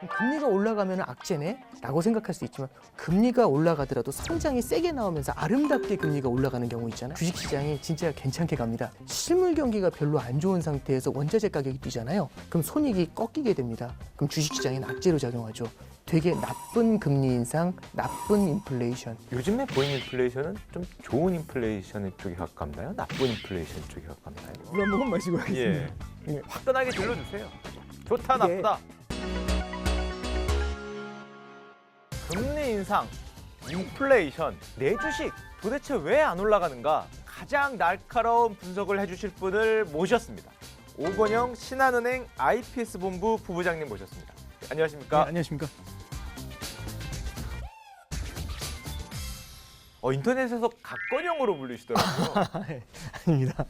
금리가 올라가면 악재네? 라고 생각할 수 있지만 금리가 올라가더라도 성장이 세게 나오면서 아름답게 금리가 올라가는 경우 있잖아요. 주식시장이 진짜 괜찮게 갑니다. 실물 경기가 별로 안 좋은 상태에서 원자재 가격이 뛰잖아요. 그럼 손익이 꺾이게 됩니다. 그럼 주식시장엔 악재로 작용하죠. 되게 나쁜 금리 인상, 나쁜 인플레이션. 요즘에 보이는 인플레이션은 좀 좋은 인플레이션 쪽에 가깝나요? 나쁜 인플레이션 쪽에 가깝나요? 물 한 모금 마시고 하겠습니다. 예. 화끈하게 들려주세요. 좋다 이게- 나쁘다. 금리 인상, 인플레이션, 내 주식 도대체 왜 안 올라가는가? 가장 날카로운 분석을 해주실 분을 모셨습니다. 오건영 신한은행 IPS 본부 부부장님 모셨습니다. 안녕하십니까? 네, 안녕하십니까? 인터넷에서 각건영으로 불리시더라고요. 아닙니다.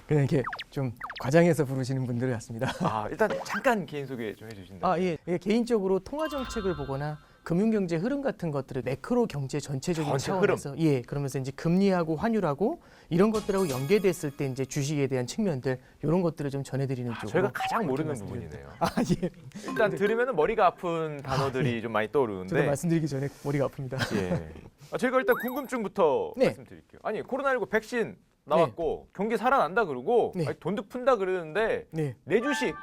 그냥 이렇게 좀 과장해서 부르시는 분들 같습니다. 일단 잠깐 개인 소개 좀 해주신다면. 예, 개인적으로 통화 정책을 보거나 금융경제 흐름 같은 것들을 매크로 경제 전체적인 전체 차원에서 그러면서 이제 금리하고 환율하고 이런 것들하고 연계됐을 때 이제 주식에 대한 측면들 이런 것들을 좀 전해드리는 쪽으로 저희가 가장 모르는 말씀드립니다. 부분이네요. 예. 일단 들으면 머리가 아픈 단어들이 좀 많이 저도 떠오르는데. 말씀드리기 전에 머리가 아픕니다. 예. 저희가 일단 궁금증부터 네. 말씀드릴게요. 아니 코로나19 백신 나왔고 경기 살아난다 그러고 네. 돈도 푼다 그러는데 네. 내 주식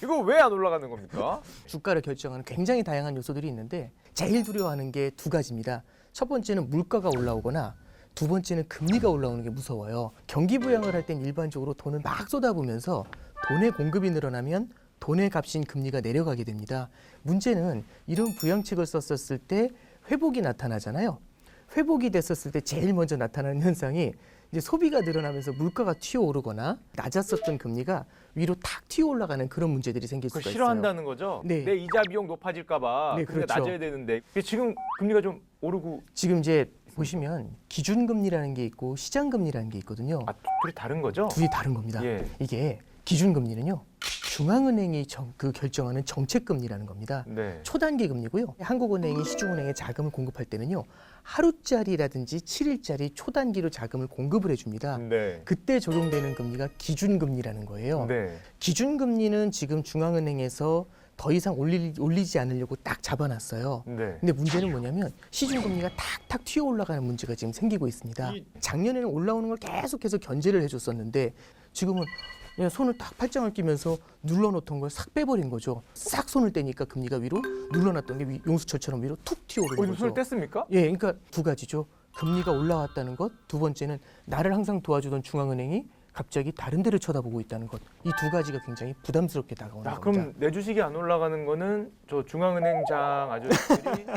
이거 왜 안 올라가는 겁니까? 주가를 결정하는 굉장히 다양한 요소들이 있는데 제일 두려워하는 게 두 가지입니다. 첫 번째는 물가가 올라오거나 두 번째는 금리가 올라오는 게 무서워요. 경기 부양을 할 땐 일반적으로 돈을 막 쏟아부으면서 돈의 공급이 늘어나면 돈의 값인 금리가 내려가게 됩니다. 문제는 이런 부양책을 썼었을 때 회복이 나타나잖아요. 회복이 됐었을 때 제일 먼저 나타나는 현상이 이제 소비가 늘어나면서 물가가 튀어오르거나 낮았었던 금리가 위로 탁 튀어 올라가는 그런 문제들이 생길 수가 그걸 있어요. 싫어한다는 거죠? 네. 내 이자 비용 높아질까 봐 네, 금리가 그렇죠. 낮아야 되는데 지금 금리가 좀 오르고 지금 이제 보시면 기준금리라는 게 있고 시장금리라는 게 있거든요. 둘이 다른 거죠? 둘이 다른 겁니다. 예. 이게 기준금리는요. 중앙은행이 결정하는 정책금리라는 겁니다. 네. 초단기 금리고요. 한국은행이 시중은행에 자금을 공급할 때는요. 하루짜리라든지 7일짜리 초단기로 자금을 공급을 해줍니다. 네. 그때 적용되는 금리가 기준금리라는 거예요. 네. 기준금리는 지금 중앙은행에서 더 이상 올리지 않으려고 딱 잡아놨어요. 네. 근데 문제는 뭐냐면 시중금리가 탁탁 튀어 올라가는 문제가 지금 생기고 있습니다. 작년에는 올라오는 걸 계속해서 견제를 해줬었는데 지금은 그냥 손을 딱 팔짱을 끼면서 눌러놓던 걸 싹 빼버린 거죠. 싹 손을 떼니까 금리가 위로 눌러놨던 게 용수철처럼 위로 툭 튀어오르는 거죠. 손을 뗐습니까? 예, 그러니까 두 가지죠. 금리가 올라왔다는 것. 두 번째는 나를 항상 도와주던 중앙은행이 갑자기 다른 데를 쳐다보고 있다는 것. 이 두 가지가 굉장히 부담스럽게 다가오는 겁니다. 그럼 내 주식이 안 올라가는 거는 저 중앙은행장 아저씨들이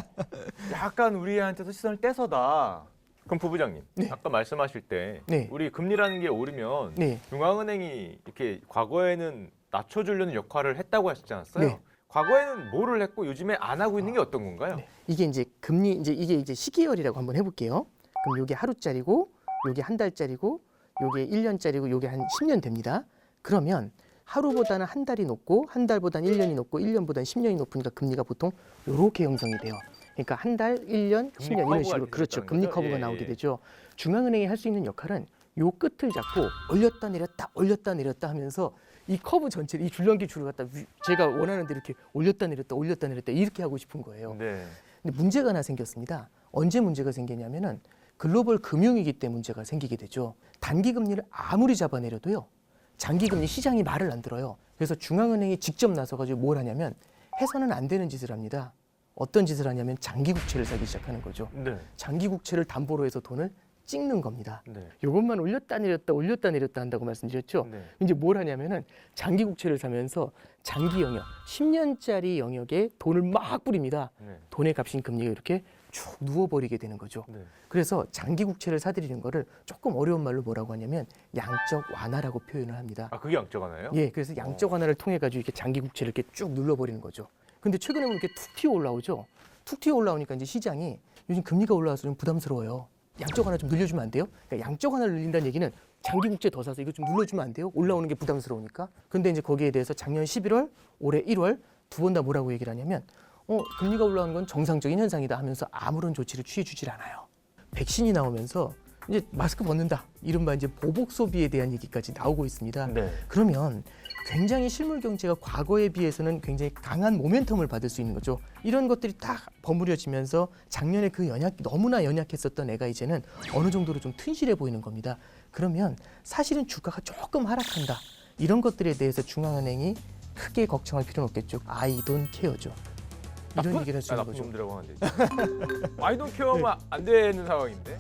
약간 우리한테서 시선을 떼서다. 그럼 부부장님, 네. 아까 말씀하실 때 네. 우리 금리라는 게 오르면 네. 중앙은행이 이렇게 과거에는 낮춰주려는 역할을 했다고 하시지 않았어요? 네. 과거에는 뭐를 했고 요즘에 안 하고 있는 게 어떤 건가요? 네. 이게 이제 금리 이게 이제 시계열이라고 한번 해볼게요. 그럼 이게 하루짜리고, 이게 한 달짜리고, 이게 1년짜리고, 이게 한 10년 됩니다. 그러면 하루보다는 한 달이 높고, 한 달보다는 1년이 높고, 1년보다는 10년이 높으니까 금리가 보통 이렇게 형성이 돼요. 그러니까 한 달, 1년, 10년 이런 커브가 식으로 그렇죠. 있었다는 금리 거죠? 커브가 예, 나오게 예. 되죠. 중앙은행이 할 수 있는 역할은 요 끝을 잡고 올렸다 내렸다 올렸다 내렸다 하면서 이 커브 전체를 이 줄넘기 줄을 갖다 제가 원하는 대로 이렇게 올렸다 내렸다 이렇게 하고 싶은 거예요. 네. 근데 문제가 하나 생겼습니다. 언제 문제가 생기냐면은 글로벌 금융위기 때 문제가 생기게 되죠. 단기 금리를 아무리 잡아내려도요. 장기 금리 시장이 말을 안 들어요. 그래서 중앙은행이 직접 나서가지고 뭘 하냐면 해서는 안 되는 짓을 합니다. 어떤 짓을 하냐면 장기 국채를 사기 시작하는 거죠. 네. 장기 국채를 담보로 해서 돈을 찍는 겁니다. 네. 이것만 올렸다 내렸다 한다고 말씀드렸죠. 네. 이제 뭘 하냐면은 장기 국채를 사면서 장기 영역, 10년짜리 영역에 돈을 막 뿌립니다. 네. 돈의 값인 금리가 이렇게 쭉 누워버리게 되는 거죠. 네. 그래서 장기 국채를 사들이는 거를 조금 어려운 말로 뭐라고 하냐면 양적 완화라고 표현을 합니다. 그게 양적 하나예요? 예, 그래서 양적 완화를 통해 가지고 이렇게 장기 국채를 이렇게 쭉 눌러버리는 거죠. 근데 최근에 보면 이렇게 툭 튀어 올라오죠. 툭 튀어 올라오니까 이제 시장이 요즘 금리가 올라와서 좀 부담스러워요. 양적 완화 좀 늘려주면 안 돼요? 그러니까 양적 완화를 늘린다는 얘기는 장기 국채 더 사서 이거 좀 눌러주면 안 돼요? 올라오는 게 부담스러우니까. 근데 이제 거기에 대해서 작년 11월, 올해 1월 두 번 다 뭐라고 얘기를 하냐면 금리가 올라오는 건 정상적인 현상이다 하면서 아무런 조치를 취해주질 않아요. 백신이 나오면서 이제 마스크 벗는다. 이른바 이제 보복 소비에 대한 얘기까지 나오고 있습니다. 네. 그러면 굉장히 실물 경제가 과거에 비해서는 굉장히 강한 모멘텀을 받을 수 있는 거죠. 이런 것들이 딱 버무려지면서 작년에 그 너무나 연약했었던 애가 이제는 어느 정도로 좀 튼실해 보이는 겁니다. 그러면 사실은 주가가 조금 하락한다. 이런 것들에 대해서 중앙은행이 크게 걱정할 필요는 없겠죠. I don't care죠. 이런 얘기를 할 수 있는 나쁜 거죠. 놈들하고 하는데. 아이돈 케어만 안 되는 상황인데.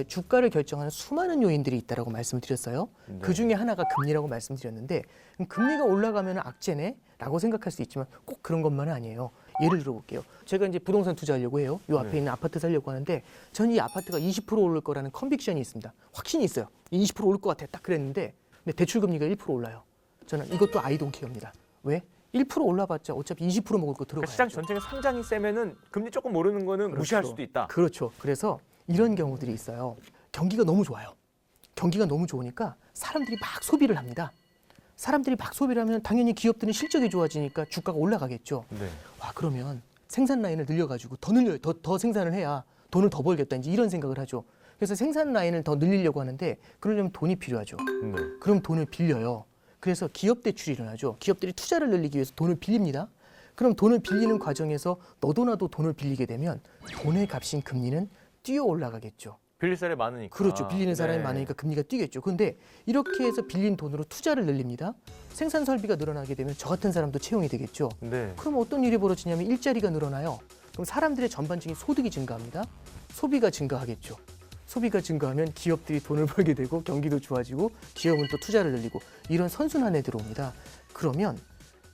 주가를 결정하는 수많은 요인들이 있다라고 말씀을 드렸어요. 네. 그 중에 하나가 금리라고 말씀드렸는데 그럼 금리가 올라가면 악재네라고 생각할 수 있지만 꼭 그런 것만은 아니에요. 예를 들어볼게요. 제가 이제 부동산 투자하려고 해요. 요 앞에 네. 있는 아파트 살려고 하는데 전 이 아파트가 20% 오를 거라는 컨빅션이 있습니다. 확신이 있어요. 20% 오를 것 같아. 딱 그랬는데 근데 대출 금리가 1% 올라요. 저는 이것도 아이돈 케어입니다. 왜? 1% 올라봤자 어차피 20% 먹을 거 그러니까 들어가야죠. 시장 전체가 상장이 세면은 금리 조금 오르는 거는 무시할 수도 있다. 그렇죠. 그래서 이런 경우들이 있어요. 경기가 너무 좋아요. 경기가 너무 좋으니까 사람들이 막 소비를 합니다. 사람들이 막 소비를 하면 당연히 기업들은 실적이 좋아지니까 주가가 올라가겠죠. 네. 와, 그러면 생산 라인을 늘려가지고 더 늘려요. 더 생산을 해야 돈을 더 벌겠다. 이제 이런 생각을 하죠. 그래서 생산 라인을 더 늘리려고 하는데 그러려면 돈이 필요하죠. 네. 그럼 돈을 빌려요. 그래서 기업 대출이 일어나죠. 기업들이 투자를 늘리기 위해서 돈을 빌립니다. 그럼 돈을 빌리는 과정에서 너도 나도 돈을 빌리게 되면 돈의 값인 금리는 뛰어 올라가겠죠. 빌릴 사람이 많으니까. 그렇죠. 빌리는 사람이 네. 많으니까 금리가 뛰겠죠. 그런데 이렇게 해서 빌린 돈으로 투자를 늘립니다. 생산 설비가 늘어나게 되면 저 같은 사람도 채용이 되겠죠. 네. 그럼 어떤 일이 벌어지냐면 일자리가 늘어나요. 그럼 사람들의 전반적인 소득이 증가합니다. 소비가 증가하겠죠. 소비가 증가하면 기업들이 돈을 벌게 되고 경기도 좋아지고 기업은 또 투자를 늘리고 이런 선순환에 들어옵니다. 그러면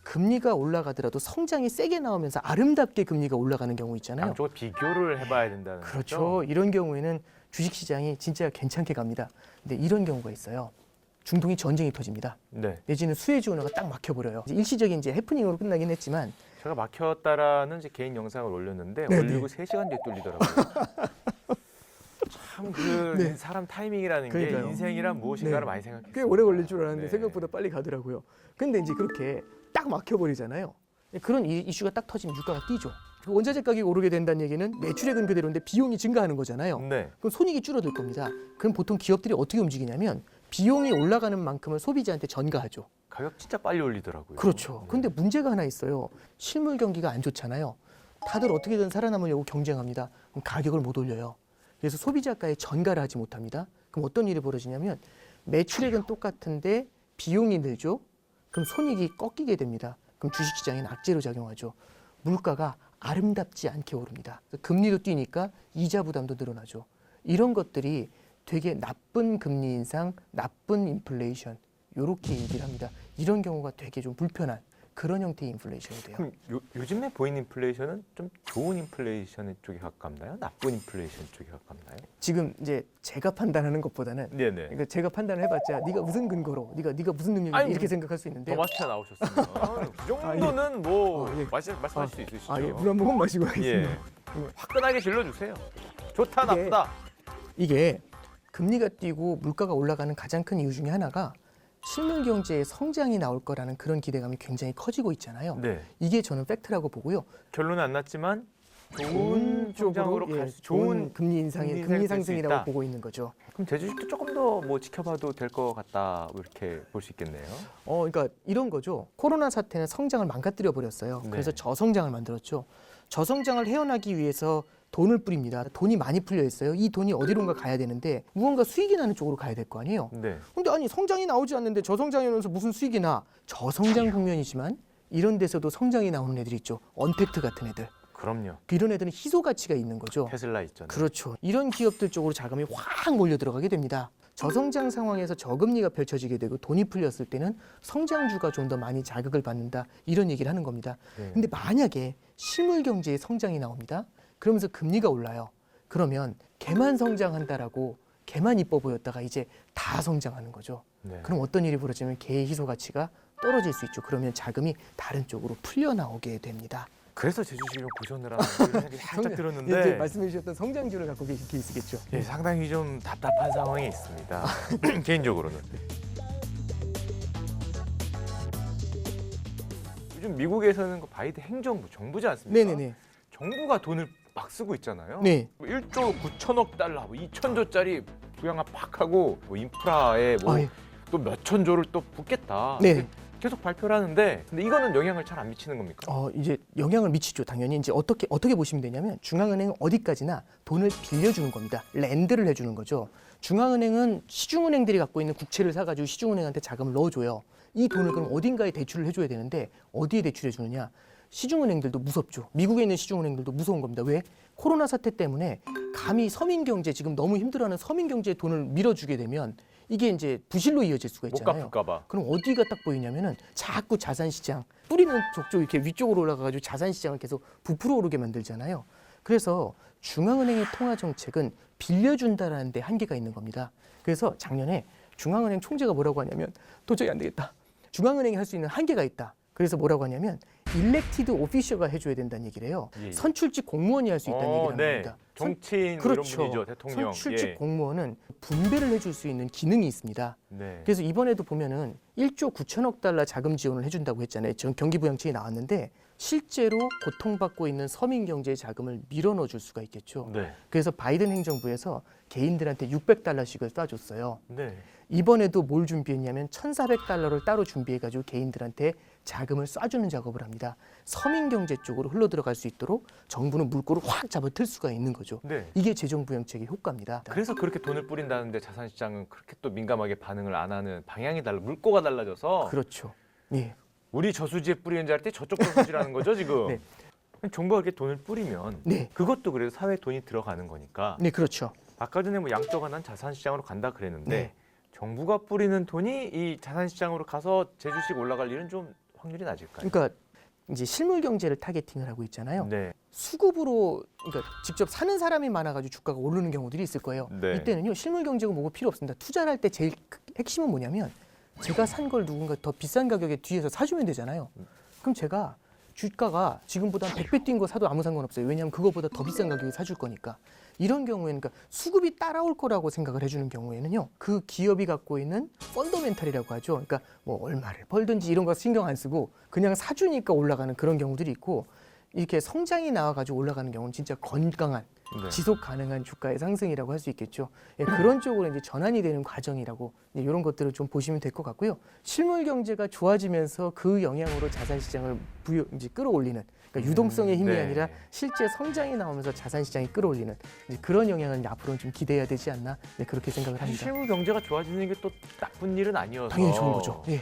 금리가 올라가더라도 성장이 세게 나오면서 아름답게 금리가 올라가는 경우 있잖아요. 양쪽을 비교를 해봐야 된다는 그렇죠. 거죠. 이런 경우에는 주식시장이 진짜 괜찮게 갑니다. 근데 이런 경우가 있어요. 중동이 전쟁이 터집니다. 네. 내지는 수에즈 운하가 딱 막혀버려요. 이제 일시적인 이제 해프닝으로 끝나긴 했지만 제가 막혔다라는 이제 개인 영상을 올렸는데 네, 올리고 3시간 뒤에 뚫리더라고요. 참 그 네. 사람 타이밍이라는 그러니까요. 게 인생이란 무엇인가를 네. 많이 생각했어요. 꽤 오래 걸릴 줄 알았는데 네. 생각보다 빨리 가더라고요. 근데 이제 그렇게 딱 막혀버리잖아요. 그런 이슈가 딱 터지면 유가가 뛰죠. 그 원자재 가격이 오르게 된다는 얘기는 매출액은 그대로인데 비용이 증가하는 거잖아요. 네. 그럼 손익이 줄어들 겁니다. 그럼 보통 기업들이 어떻게 움직이냐면 비용이 올라가는 만큼을 소비자한테 전가하죠. 가격 진짜 빨리 올리더라고요. 그렇죠. 네. 근데 문제가 하나 있어요. 실물 경기가 안 좋잖아요. 다들 어떻게든 살아남으려고 경쟁합니다. 그럼 가격을 못 올려요. 그래서 소비자가에 전가를 하지 못합니다. 그럼 어떤 일이 벌어지냐면 매출액은 똑같은데 비용이 늘죠. 그럼 손익이 꺾이게 됩니다. 그럼 주식시장에는 악재로 작용하죠. 물가가 아름답지 않게 오릅니다. 금리도 뛰니까 이자 부담도 늘어나죠. 이런 것들이 되게 나쁜 금리 인상, 나쁜 인플레이션 이렇게 얘기를 합니다. 이런 경우가 되게 좀 불편한 그런 형태의 인플레이션이 돼요. 그럼 요즘에 보이는 인플레이션은 좀 좋은 인플레이션 쪽에 가깝나요? 나쁜 인플레이션 쪽에 가깝나요? 지금 이제 제가 판단하는 것보다는 네네. 그러니까 제가 판단을 해봤자 네가 무슨 근거로 네가 무슨 능력이 아니, 이렇게 생각할 수 있는데 더마스터 나오셨으면 그 정도는 뭐 아, 예. 말씀할 수 있으시죠? 예, 물 한 모금 마시고 하겠습니다. 예. 화끈하게 질러주세요. 좋다 이게- 나쁘다. 이게 금리가 뛰고 물가가 올라가는 가장 큰 이유 중에 하나가 실물 경제의 성장이 나올 거라는 그런 기대감이 굉장히 커지고 있잖아요. 네. 이게 저는 팩트라고 보고요. 결론은 안 났지만 좋은 성장으로 갈 수, 좋은 금리 인상의 금리 금리 인상이 될수 상승이라고 있다. 보고 있는 거죠. 그럼 제주식도 조금 더 뭐 지켜봐도 될 것 같다 이렇게 볼 수 있겠네요. 그러니까 이런 거죠. 코로나 사태는 성장을 망가뜨려 버렸어요. 네. 그래서 저성장을 만들었죠. 저성장을 헤어나기 위해서 돈을 뿌립니다. 돈이 많이 풀려 있어요. 이 돈이 어디론가 가야 되는데 무언가 수익이 나는 쪽으로 가야 될 거 아니에요. 네. 근데 아니 성장이 나오지 않는데 저성장이 오면서 무슨 수익이 나? 저성장 국면이지만 이런 데서도 성장이 나오는 애들이 있죠. 언택트 같은 애들. 그럼요. 이런 애들은 희소 가치가 있는 거죠. 테슬라 있잖아요. 그렇죠. 이런 기업들 쪽으로 자금이 확 몰려 들어가게 됩니다. 저성장 상황에서 저금리가 펼쳐지게 되고 돈이 풀렸을 때는 성장주가 좀 더 많이 자극을 받는다. 이런 얘기를 하는 겁니다. 네. 근데 만약에 실물 경제의 성장이 나옵니다. 그러면서 금리가 올라요. 그러면 걔만 성장한다라고 걔만 이뻐 보였다가 이제 다 성장하는 거죠. 네. 그럼 어떤 일이 벌어지면 걔의 희소 가치가 떨어질 수 있죠. 그러면 자금이 다른 쪽으로 풀려 나오게 됩니다. 그래서 제주식을 보셨느라는 생각이 살짝 이제 들었는데 말씀해 주셨던 성장주를 갖고 계신 케이스겠죠. 예, 상당히 좀 답답한 상황에 있습니다. 개인적으로는. 요즘 미국에서는 그 바이든 행정부, 정부지 않습니까? 네네네. 정부가 돈을 막 쓰고 있잖아요. 네. 1조 9천억 달러, 2천조짜리 부양화 팍 하고 뭐 인프라에 뭐 아, 예. 또 몇천 조를 또 붓겠다. 네. 계속 발표를 하는데 근데 이거는 영향을 잘 안 미치는 겁니까? 이제 영향을 미치죠. 당연히 이제 어떻게 보시면 되냐면 중앙은행은 어디까지나 돈을 빌려주는 겁니다. 렌드를 해주는 거죠. 중앙은행은 시중은행들이 갖고 있는 국채를 사가지고 시중은행한테 자금을 넣어줘요. 이 돈을 그럼 어딘가에 대출을 해줘야 되는데 어디에 대출해 주느냐? 시중은행들도 무섭죠. 미국에 있는 시중은행들도 무서운 겁니다. 왜? 코로나 사태 때문에 감히 서민 경제 지금 너무 힘들어하는 서민 경제에 돈을 밀어주게 되면 이게 이제 부실로 이어질 수가 못 있잖아요. 갚을까 봐. 그럼 어디가 딱 보이냐면은 자꾸 자산시장 뿌리는 족족 이렇게 위쪽으로 올라가가지고 자산시장을 계속 부풀어 오르게 만들잖아요. 그래서 중앙은행의 통화 정책은 빌려준다라는 데 한계가 있는 겁니다. 그래서 작년에 중앙은행 총재가 뭐라고 하냐면 도저히 안 되겠다. 중앙은행이 할 수 있는 한계가 있다. 그래서 뭐라고 하냐면 일렉티드 오피셔가 해줘야 된다는 얘기를 해요. 예. 선출직 공무원이 할 수 있다는 얘기를 하는 겁니다. 정치인 그렇죠. 이런 분이죠, 대통령. 선출직 예. 공무원은 분배를 해줄 수 있는 기능이 있습니다. 네. 그래서 이번에도 보면은 1조 9천억 달러 자금 지원을 해준다고 했잖아요. 경기부양책이 나왔는데 실제로 고통받고 있는 서민 경제의 자금을 밀어넣어 줄 수가 있겠죠. 네. 그래서 바이든 행정부에서 개인들한테 600달러씩을 쏴줬어요. 네. 이번에도 뭘 준비했냐면 1,400달러를 따로 준비해가지고 개인들한테 자금을 쏴주는 작업을 합니다. 서민 경제 쪽으로 흘러들어갈 수 있도록 정부는 물꼬를 확 잡아틀 수가 있는 거죠. 네. 이게 재정부양책의 효과입니다. 그래서 그렇게 돈을 뿌린다는데 자산시장은 그렇게 또 민감하게 반응을 안 하는 방향이 달라 물꼬가 달라져서 그렇죠. 예. 우리 저수지에 뿌리는 줄 알 때 저쪽 저수지라는 거죠 지금. 네. 정부가 이렇게 돈을 뿌리면 네. 그것도 그래도 사회 돈이 들어가는 거니까. 네, 그렇죠. 아까 전에 뭐 양적완한 자산시장으로 간다 그랬는데 네. 정부가 뿌리는 돈이 이 자산시장으로 가서 제주식 올라갈 일은 좀 확률이 낮을까요? 그러니까 이제 실물 경제를 타겟팅을 하고 있잖아요. 네. 수급으로 그러니까 직접 사는 사람이 많아가지고 주가가 오르는 경우들이 있을 거예요. 네. 이때는요 실물 경제가 뭐고 필요 없습니다. 투자를 할 때 제일 핵심은 뭐냐면 제가 산 걸 누군가 더 비싼 가격에 뒤에서 사주면 되잖아요. 그럼 제가 주가가 지금보다 100배 뛴 거 사도 아무 상관없어요. 왜냐하면 그거보다 더 비싼 가격에 사줄 거니까. 이런 경우에는 그러니까 수급이 따라올 거라고 생각을 해주는 경우에는요. 그 기업이 갖고 있는 펀더멘탈이라고 하죠. 그러니까 뭐 얼마를 벌든지 이런 거 신경 안 쓰고 그냥 사주니까 올라가는 그런 경우들이 있고 이렇게 성장이 나와가지고 올라가는 경우는 진짜 건강한 네. 지속 가능한 주가의 상승이라고 할 수 있겠죠. 예, 그런 쪽으로 이제 전환이 되는 과정이라고 이런 것들을 좀 보시면 될 것 같고요. 실물 경제가 좋아지면서 그 영향으로 자산 시장을 이제 끌어올리는 그러니까 유동성의 힘이 네. 아니라 실제 성장이 나오면서 자산 시장이 끌어올리는 이제 그런 영향을 이제 앞으로는 좀 기대해야 되지 않나 네, 그렇게 생각을 합니다. 실물 경제가 좋아지는 게 또 나쁜 일은 아니어서 당연히 좋은 거죠. 예.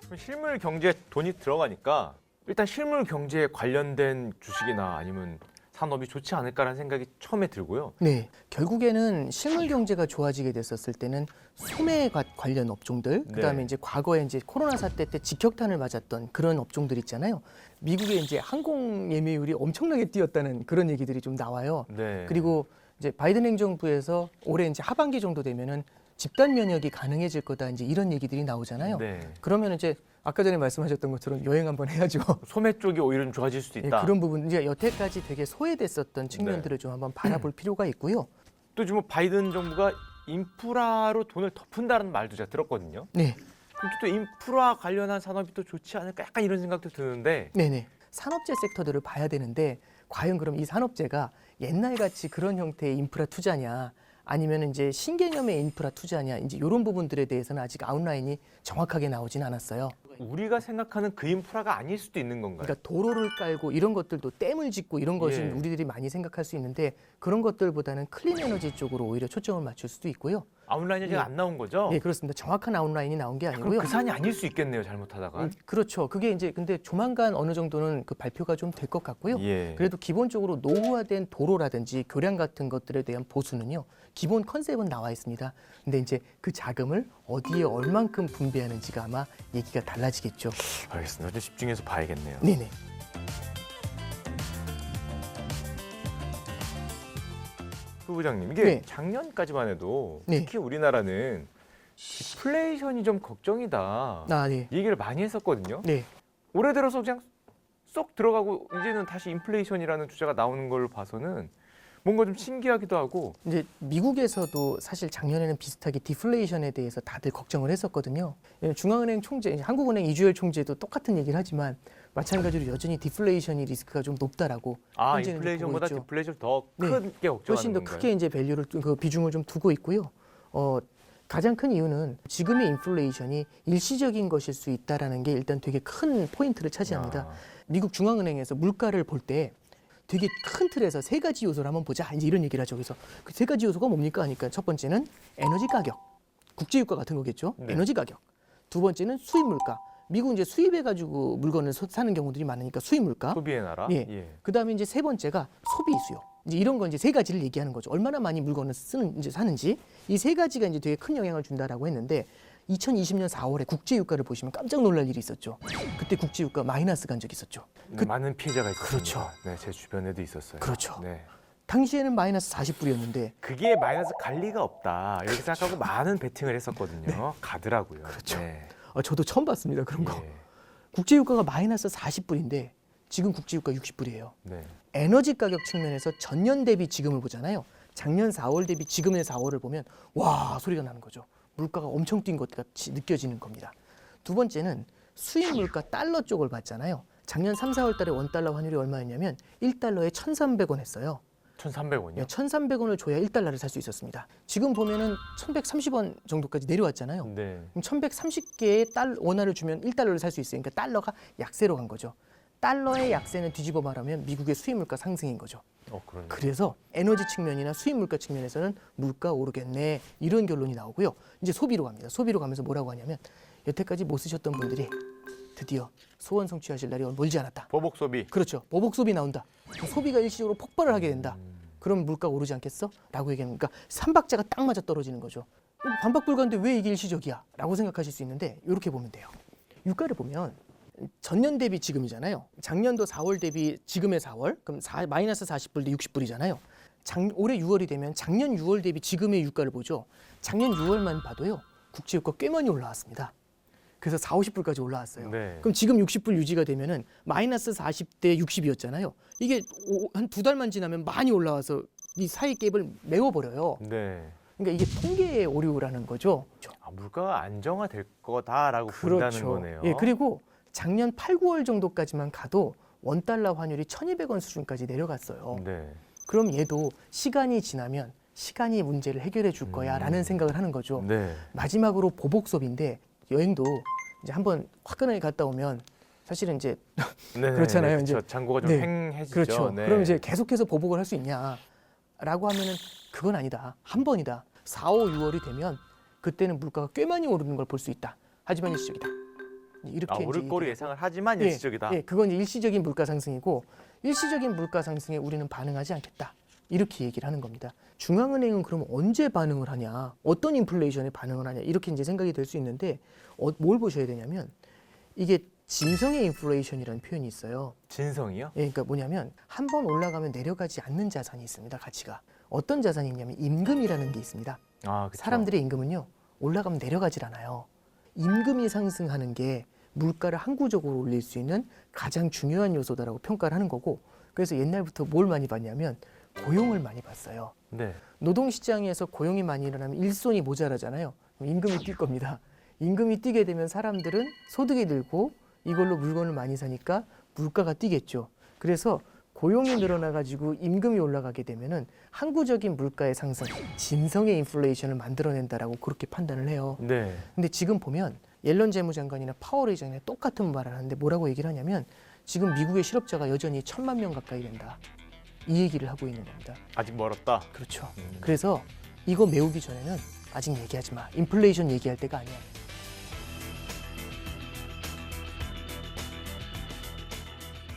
그럼 실물 경제에 돈이 들어가니까 일단 실물 경제에 관련된 주식이나 아니면 산업이 좋지 않을까라는 생각이 처음에 들고요. 네, 결국에는 실물 경제가 좋아지게 됐었을 때는 소매 관련 업종들, 그다음에 네. 이제 과거에 이제 코로나 사태 때 직격탄을 맞았던 그런 업종들 있잖아요. 미국의 이제 항공 예매율이 엄청나게 뛰었다는 그런 얘기들이 좀 나와요. 네. 그리고 이제 바이든 행정부에서 올해 이제 하반기 정도 되면은 집단 면역이 가능해질 거다 이제 이런 얘기들이 나오잖아요. 네. 그러면 이제 아까 전에 말씀하셨던 것처럼 여행 한번 해야죠. 소매 쪽이 오히려 좀 좋아질 수도 예, 있다. 그런 부분 이제 여태까지 되게 소외됐었던 측면들을 좀 한번 바라볼 필요가 있고요. 또 지금 바이든 정부가 인프라로 돈을 더 푼다는 말도 제가 들었거든요. 네. 그럼 또 인프라 관련한 산업이 또 좋지 않을까 약간 이런 생각도 드는데 네네. 산업재 섹터들을 봐야 되는데 과연 그럼 이 산업재가 옛날같이 그런 형태의 인프라 투자냐 아니면 이제 신개념의 인프라 투자냐 이제 이런 부분들에 대해서는 아직 아웃라인이 정확하게 나오진 않았어요. 우리가 생각하는 그 인프라가 아닐 수도 있는 건가요? 그러니까 도로를 깔고 이런 것들도 댐을 짓고 이런 것을 예. 우리들이 많이 생각할 수 있는데 그런 것들보다는 클린 에너지 쪽으로 오히려 초점을 맞출 수도 있고요. 아웃라인이 지금 예. 안 나온 거죠? 네, 그렇습니다. 정확한 아웃라인이 나온 게 그럼 아니고요. 그 산이 아닐 수 있겠네요, 잘못하다가. 그렇죠. 그게 이제 근데 조만간 어느 정도는 그 발표가 좀 될 것 같고요. 예. 그래도 기본적으로 노후화된 도로라든지 교량 같은 것들에 대한 보수는요. 기본 컨셉은 나와 있습니다. 근데 이제 그 자금을 어디에 얼만큼 분배하는지가 아마 얘기가 달라지겠죠. 알겠습니다. 좀 집중해서 봐야겠네요. 네네. 후보장님, 이게 네. 작년까지만 해도 네. 특히 우리나라는 디플레이션이 좀 걱정이다. 아, 네. 얘기를 많이 했었거든요. 네. 올해 들어서 그냥 쏙 들어가고 이제는 다시 인플레이션이라는 주제가 나오는 걸 봐서는 뭔가 좀 신기하기도 하고. 이제 미국에서도 사실 작년에는 비슷하게 디플레이션에 대해서 다들 걱정을 했었거든요. 예, 중앙은행 총재, 이제 한국은행 이주열 총재도 똑같은 얘기를 하지만 마찬가지로 여전히 디플레이션이 리스크가 좀 높다라고. 아, 현재는 인플레이션보다 보고 있죠. 디플레이션 더 네. 크게 걱정하는 훨씬 더 건가요? 크게 이제 밸류를 그 비중을 좀 두고 있고요. 가장 큰 이유는 지금의 인플레이션이 일시적인 것일 수 있다라는 게 일단 되게 큰 포인트를 차지합니다. 아, 미국 중앙은행에서 물가를 볼 때 되게 큰 틀에서 세 가지 요소를 한번 보자. 이제 이런 얘기를 하죠. 그래서 그 세 가지 요소가 뭡니까 하니까 첫 번째는 에너지 가격, 국제유가 같은 거겠죠. 네. 에너지 가격. 두 번째는 수입 물가. 미국 이제 수입해 가지고 물건을 사는 경우들이 많으니까 수입 물가. 소비의 나라. 예. 그다음에 이제 세 번째가 소비 수요. 이제 이런 거 이제 세 가지를 얘기하는 거죠. 얼마나 많이 물건을 사는지 이 세 가지가 이제 되게 큰 영향을 준다라고 했는데 2020년 4월에 국제 유가를 보시면 깜짝 놀랄 일이 있었죠. 그때 국제 유가 마이너스 간 적이 있었죠. 많은 피해자가 있었습니다. 그렇죠. 네, 제 주변에도 있었어요. 그렇죠. 네. 당시에는 마이너스 40불이었는데 그게 마이너스 갈 리가 없다 이렇게 생각하고 많은 베팅을 했었거든요. 가더라고요. 그렇죠. 네. 저도 처음 봤습니다. 그런 거. 예. 국제 유가가 마이너스 40불인데 지금 국제 유가 60불이에요. 네. 에너지 가격 측면에서 전년 대비 지금을 보잖아요. 작년 4월 대비 지금의 4월을 보면 와 소리가 나는 거죠. 물가가 엄청 뛴 것 같이 느껴지는 겁니다. 두 번째는 수입 물가 달러 쪽을 봤잖아요. 작년 3, 4월 달에 원달러 환율이 얼마였냐면 1달러에 1,300원 했어요. 1,300원이요? 1,300원을 줘야 1달러를 살 수 있었습니다. 지금 보면은 1,130원 정도까지 내려왔잖아요. 네. 그럼 1,130개의 원화를 주면 1달러를 살 수 있으니까 달러가 약세로 간 거죠. 달러의 약세는 뒤집어 말하면 미국의 수입 물가 상승인 거죠. 그러네. 그래서 에너지 측면이나 수입 물가 측면에서는 물가 오르겠네 이런 결론이 나오고요. 이제 소비로 갑니다. 소비로 가면서 뭐라고 하냐면 여태까지 못 쓰셨던 분들이 드디어 소원 성취하실 날이 멀지 않았다. 보복 소비. 그렇죠. 보복 소비 나온다. 소비가 일시적으로 폭발을 하게 된다. 그럼 물가 오르지 않겠어? 라고 얘기하는 거니까 삼박자가 딱 맞아 떨어지는 거죠. 반박불가인데 왜 이게 일시적이야? 라고 생각하실 수 있는데 이렇게 보면 돼요. 유가를 보면 전년 대비 지금이잖아요. 작년도 4월 대비 지금의 4월, 그럼 마이너스 40불 대 60불이잖아요. 올해 6월이 되면 작년 6월 대비 지금의 유가를 보죠. 작년 6월만 봐도요. 국제유가 꽤 많이 올라왔습니다. 그래서 4, 50불까지 올라왔어요. 네. 그럼 지금 60불 유지가 되면은 마이너스 40대 60이었잖아요. 이게 한 두 달만 지나면 많이 올라와서 이 사이 갭을 메워버려요. 네. 그러니까 이게 통계의 오류라는 거죠. 물가가 안정화될 거다라고 본다는 거네요. 예, 그리고 작년 8, 9월 정도까지만 가도 원달러 환율이 1,200원 수준까지 내려갔어요. 네. 그럼 얘도 시간이 지나면 시간이 문제를 해결해 줄 거야라는 생각을 하는 거죠. 네. 마지막으로 보복 소비인데 여행도 이제 한번 화끈하게 갔다 오면 사실은 이제 네. 그렇잖아요. 그렇죠. 이제 잔고가 좀 네. 횡해지죠. 그렇죠. 네. 그럼 이제 계속해서 보복을 할 수 있냐라고 하면은 그건 아니다. 한 번이다. 4, 5, 6월이 되면 그때는 물가가 꽤 많이 오르는 걸 볼 수 있다. 하지만 일시적이다. 이렇게 오를 이제 거로 예상을 하지만 예, 일시적이다. 예, 그건 이제 일시적인 물가 상승이고 일시적인 물가 상승에 우리는 반응하지 않겠다. 이렇게 얘기를 하는 겁니다. 중앙은행은 그럼 언제 반응을 하냐? 어떤 인플레이션에 반응을 하냐? 이렇게 이제 생각이 될 수 있는데 뭘 보셔야 되냐면 이게 진성의 인플레이션이라는 표현이 있어요. 진성이요? 예, 그러니까 뭐냐면 한 번 올라가면 내려가지 않는 자산이 있습니다. 가치가. 어떤 자산이 있냐면 임금이라는 게 있습니다. 아, 그렇죠. 사람들의 임금은요. 올라가면 내려가질 않아요. 임금이 상승하는 게 물가를 항구적으로 올릴 수 있는 가장 중요한 요소다라고 평가를 하는 거고 그래서 옛날부터 뭘 많이 봤냐면 고용을 많이 봤어요. 네. 노동시장에서 고용이 많이 일어나면 일손이 모자라잖아요. 그럼 임금이 뛸 겁니다. 임금이 뛰게 되면 사람들은 소득이 늘고 이걸로 물건을 많이 사니까 물가가 뛰겠죠. 그래서 고용이 늘어나가지고 임금이 올라가게 되면은 항구적인 물가의 상승, 진성의 인플레이션을 만들어낸다라고 그렇게 판단을 해요. 네. 근데 지금 보면 옐런 재무장관이나 파월 의장이 똑같은 말을 하는데 뭐라고 얘기를 하냐면 지금 미국의 실업자가 여전히 1,000만 명 가까이 된다. 이 얘기를 하고 있는 겁니다. 아직 멀었다. 그렇죠. 그래서 이거 메우기 전에는 아직 얘기하지 마. 인플레이션 얘기할 때가 아니야.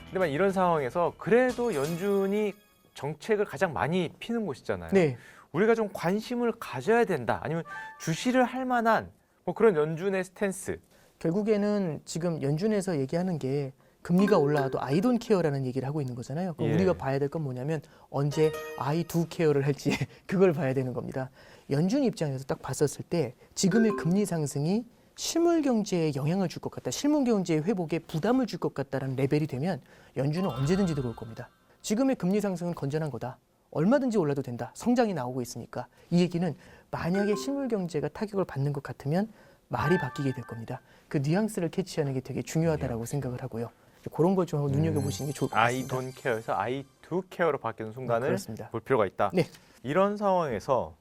하지만 이런 상황에서 그래도 연준이 정책을 가장 많이 피는 곳이잖아요. 네. 우리가 좀 관심을 가져야 된다. 아니면 주시를 할 만한 뭐 그런 연준의 스탠스. 결국에는 지금 연준에서 얘기하는 게 금리가 올라와도 I don't care라는 얘기를 하고 있는 거잖아요. 그럼 예. 우리가 봐야 될 건 뭐냐면 언제 I do care를 할지 그걸 봐야 되는 겁니다. 연준 입장에서 딱 봤었을 때 지금의 금리 상승이 실물 경제에 영향을 줄 것 같다. 실물 경제의 회복에 부담을 줄 것 같다라는 레벨이 되면 연준은 언제든지 들어올 겁니다. 지금의 금리 상승은 건전한 거다. 얼마든지 올라도 된다. 성장이 나오고 있으니까. 이 얘기는 만약에 실물 경제가 타격을 받는 것 같으면 말이 바뀌게 될 겁니다. 그 뉘앙스를 캐치하는 게 되게 중요하다라고 생각을 하고요. 그런 걸 좀 한번 눈여겨보시는 게 좋을 것 I 같습니다. don't care에서 I do care로 바뀌는 순간을 그렇습니다. 볼 필요가 있다. 네. 이런 상황에서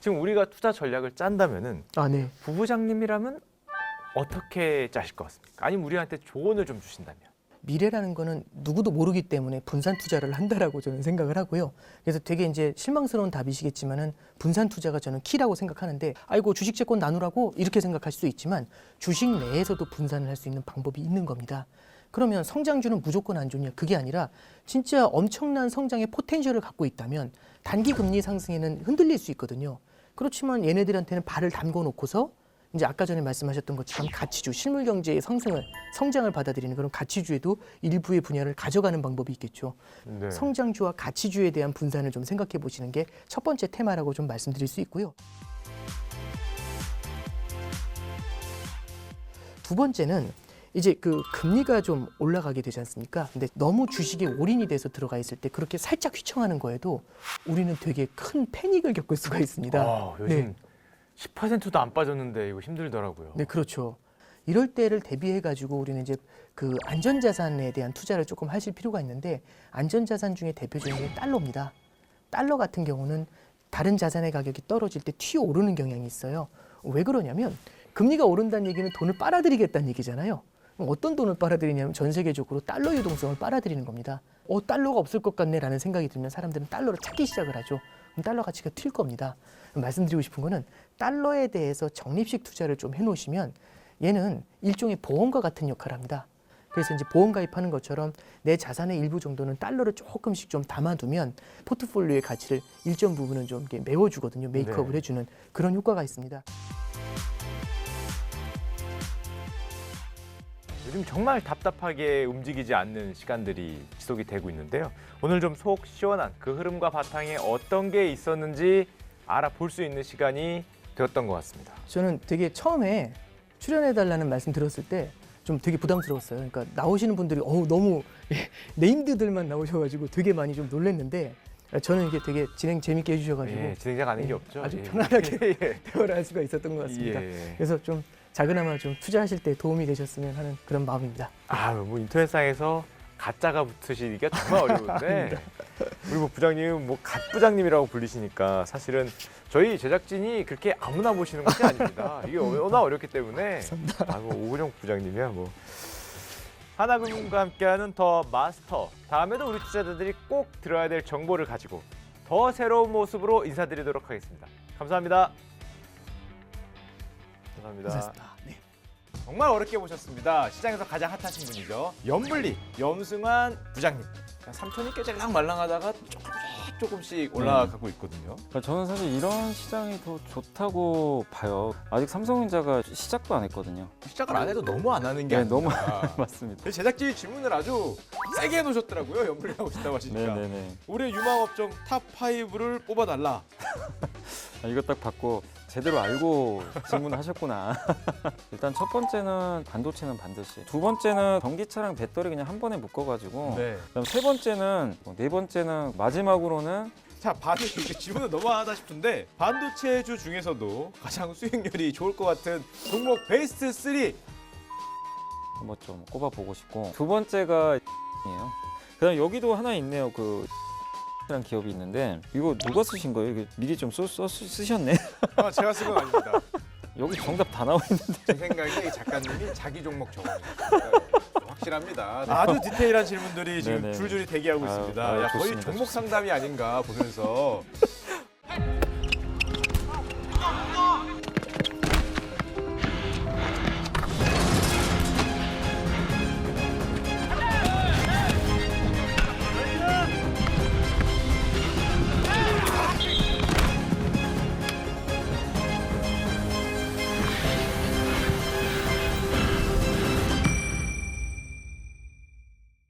지금 우리가 투자 전략을 짠다면은 아, 네. 부부장님이라면 어떻게 짜실 것 같습니까? 아니면 우리한테 조언을 좀 주신다면? 미래라는 거는 누구도 모르기 때문에 분산 투자를 한다라고 저는 생각을 하고요. 그래서 되게 이제 실망스러운 답이시겠지만은 분산 투자가 저는 키라고 생각하는데 아이고 주식 채권 나누라고 이렇게 생각할 수도 있지만 주식 내에서도 분산을 할 수 있는 방법이 있는 겁니다. 그러면 성장주는 무조건 안 좋냐? 그게 아니라 진짜 엄청난 성장의 포텐셜을 갖고 있다면 단기 금리 상승에는 흔들릴 수 있거든요. 그렇지만 얘네들한테는 발을 담궈 놓고서 이제 아까 전에 말씀하셨던 것처럼 가치주, 실물 경제의 성장을 받아들이는 그런 가치주에도 일부의 분야를 가져가는 방법이 있겠죠. 네. 성장주와 가치주에 대한 분산을 좀 생각해 보시는 게 첫 번째 테마라고 좀 말씀드릴 수 있고요. 두 번째는 이제 그 금리가 좀 올라가게 되지 않습니까? 근데 너무 주식에 올인이 돼서 들어가 있을 때 그렇게 살짝 휘청하는 거에도 우리는 되게 큰 패닉을 겪을 수가 있습니다. 요즘 네. 10%도 안 빠졌는데 이거 힘들더라고요. 네, 그렇죠. 이럴 때를 대비해 가지고 우리는 이제 그 안전자산에 대한 투자를 조금 하실 필요가 있는데 안전자산 중에 대표적인 게 달러입니다. 달러 같은 경우는 다른 자산의 가격이 떨어질 때 튀어오르는 경향이 있어요. 왜 그러냐면 금리가 오른다는 얘기는 돈을 빨아들이겠다는 얘기잖아요. 그럼 어떤 돈을 빨아들이냐면 전 세계적으로 달러 유동성을 빨아들이는 겁니다. 달러가 없을 것 같네라는 생각이 들면 사람들은 달러를 찾기 시작을 하죠. 그럼 달러 가치가 튈 겁니다. 말씀드리고 싶은 거는 달러에 대해서 적립식 투자를 좀 해놓으시면 얘는 일종의 보험과 같은 역할을 합니다. 그래서 이제 보험 가입하는 것처럼 내 자산의 일부 정도는 달러를 조금씩 좀 담아두면 포트폴리오의 가치를 일정 부분은 좀 이렇게 메워주거든요. 메이크업을 네. 해주는 그런 효과가 있습니다. 요즘 정말 답답하게 움직이지 않는 시간들이 지속이 되고 있는데요. 오늘 좀 속 시원한 그 흐름과 바탕에 어떤 게 있었는지 알아볼 수 있는 시간이 되었던 것 같습니다. 저는 되게 처음에 출연해달라는 말씀 들었을 때 좀 되게 부담스러웠어요. 그러니까 나오시는 분들이 너무 네임드들만 나오셔가지고 되게 많이 좀 놀랐는데 저는 이게 되게 진행 재밌게 해주셔가지고 예, 진행자가 아닌 게 없죠. 아주 예. 편안하게 예. 대화를 할 수가 있었던 것 같습니다. 예. 그래서 좀 작은아마 좀 투자하실 때 도움이 되셨으면 하는 그런 마음입니다. 뭐 인터넷상에서 가짜가 붙으시기가 정말 어려운데 우리 뭐 부장님은 뭐 갓부장님이라고 불리시니까 사실은 저희 제작진이 그렇게 아무나 모시는 것이 아닙니다. 이게 워낙 어렵기 때문에 오근영 부장님이야 뭐. 하나금융과 함께하는 더 마스터. 다음에도 우리 투자자들이 꼭 들어야 될 정보를 가지고 더 새로운 모습으로 인사드리도록 하겠습니다. 감사합니다. 감사합니다. 감사합니다. 네. 정말 어렵게 보셨습니다. 시장에서 가장 핫하신 분이죠. 염블리, 염승환 부장님. 삼촌이 깨잘랑 말랑하다가 조금씩 올라가고 있거든요. 그러니까 저는 사실 이런 시장이 더 좋다고 봐요. 아직 삼성전자가 시작도 안 했거든요. 시작을 안 해도 너무 안 하는 게 네, 아니라. 너무 맞습니다. 제작진이 질문을 아주 세게 해놓으셨더라고요. 염블리 하고 싶다고 하시니까. 네네네. 올해 유망업종 탑 5를 뽑아달라. 이거 딱 받고 제대로 알고 질문하셨구나. 일단 첫 번째는 반도체는 반드시. 두 번째는 전기차랑 배터리 그냥 한 번에 묶어가지고. 네. 그다음 세 번째는 네 번째는 마지막으로는 자, 질문은 너무하다 싶은데 반도체주 중에서도 가장 수익률이 좋을 것 같은 종목 베스트 3. 한번 좀 꼽아보고 싶고 두 번째가 이에요. 그다음 여기도 하나 있네요. 라는 기업이 있는데 이거 누가 쓰신 거예요? 이게 미리 좀 쓰셨네. 제가 쓴 건 아닙니다. 여기 정답 다 나와 있는데. 제 생각에 작가님이 자기 종목 적어놓으셨어요. 확실합니다. 아주 디테일한 질문들이 지금 네네. 줄줄이 대기하고 아유, 있습니다. 아유, 거의 좋습니다, 종목 좋습니다. 상담이 아닌가 보면서